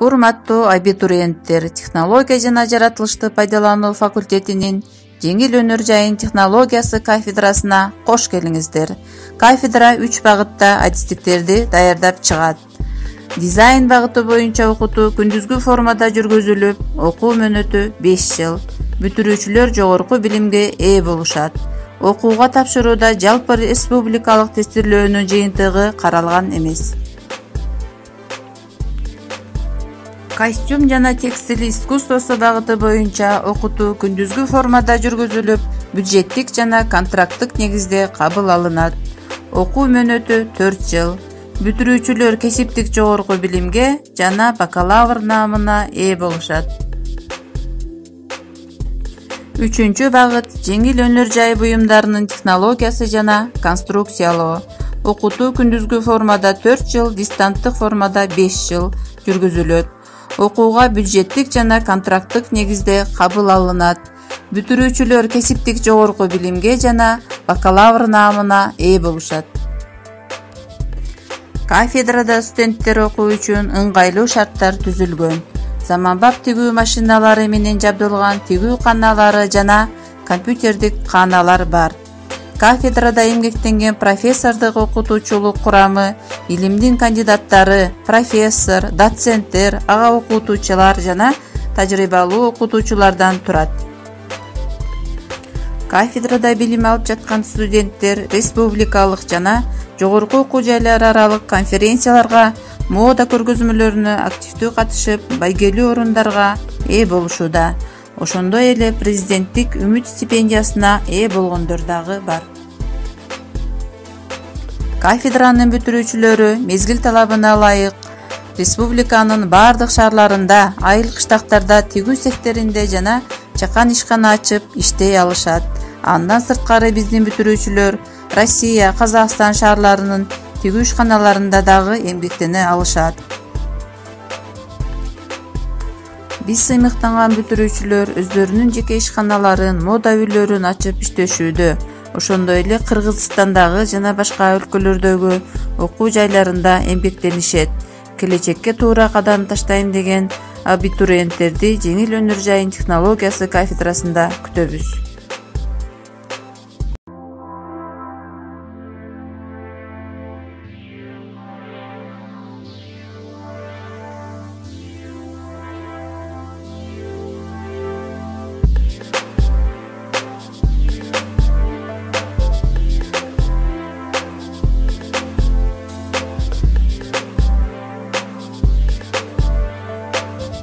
Урматтуу абитуриенттер, технология жана жаратылышты пайдалануу факультетинин жеңил өнөр жайын технологиясы кафедрасына кош келиңиздер. Кафедра 3 багытта адистиктерди даярдап чыгат. Дизайн багыты боюнча окутуу күндүзгү формада жүргүзүлүп, окуу мөөнөтү 5 жыл. Бүтүрүүчүлөр жогорку билимге ээ болушат. Окууга тапшырууда жалпы республикалык тестирлөөнүн жыйынтыгы каралган эмес. Костюм жана текстиль искусствосу багыты боюнча окутуу күндүзгү формада жүргүзүлүп, бюджеттик жана контракттык негизде кабыл алынат. Окуу мөөнөтү 4 жыл. Бүтүрүүчүлөр кесиптик жогорку билимге жана бакалавр наамына ээ болушат. 3-чү багыт жеңил өнөр жай буюмдарынын технологиясы жана конструкциялоо. Окутуу күндүзгү формада 4 жыл, дистанттык формада 5 жыл жүргүзүлөт. Окууга бюджеттик жана контракттык негизде кабыл алынат. Бүтүрүүчүлөр кесиптик жогорку билимге жана бакалавр наамына ээ болушат. Кафедрада студенттер окуу үчүн ыңгайлуу шарттар түзүлгөн. Заманбап тигүү машиналары менен жабдылган тигүү каналары жана компьютердик кааналар бар. Кафедрада эмгектенген профессордук окутуучулук курамы илимдин кандидаттары, профессор, доценттер, ага окутуучулар жана тажрыйбалуу окутуучулардан турат. Кафедрада билим алып жаткан студенттер республикалык жана жогорку окуу жайлары аралык конференцияларга, мода көргөзмөлөрүнө активдүү катышып, байгелүү орундарга ээ болушууда. Ошондой эле президенттик үмүт стипендиясына ээ болгондор дагы бар. Кафедранын бүтүрүүчүлөрү мезгил талабына ылайык республиканын бардык шаарларында, айыл кыштактарда тигүү цехтеринде жана чакан ишкана ачып иштей алышат. Андан сырткары биздин бүтүрүүчүлөр Россия, Казакстан шаарларынын тигүү ишканаларында дагы эмгектене алышат. Биз сыймыктанган бүтүрүүчүлөр өздөрүнүн жеке ишканаларын, мода үйлөрүн ачып иштешүүдө. Ошондой эле Кыргызстандагы жана башка өлкөлөрдөгү окуу жайларында эмгектенишет. Келечекке туура кадам таштайм деген абитуриенттерди жеңил өнөр жайын технологиясы кафедрасында күтөбүз.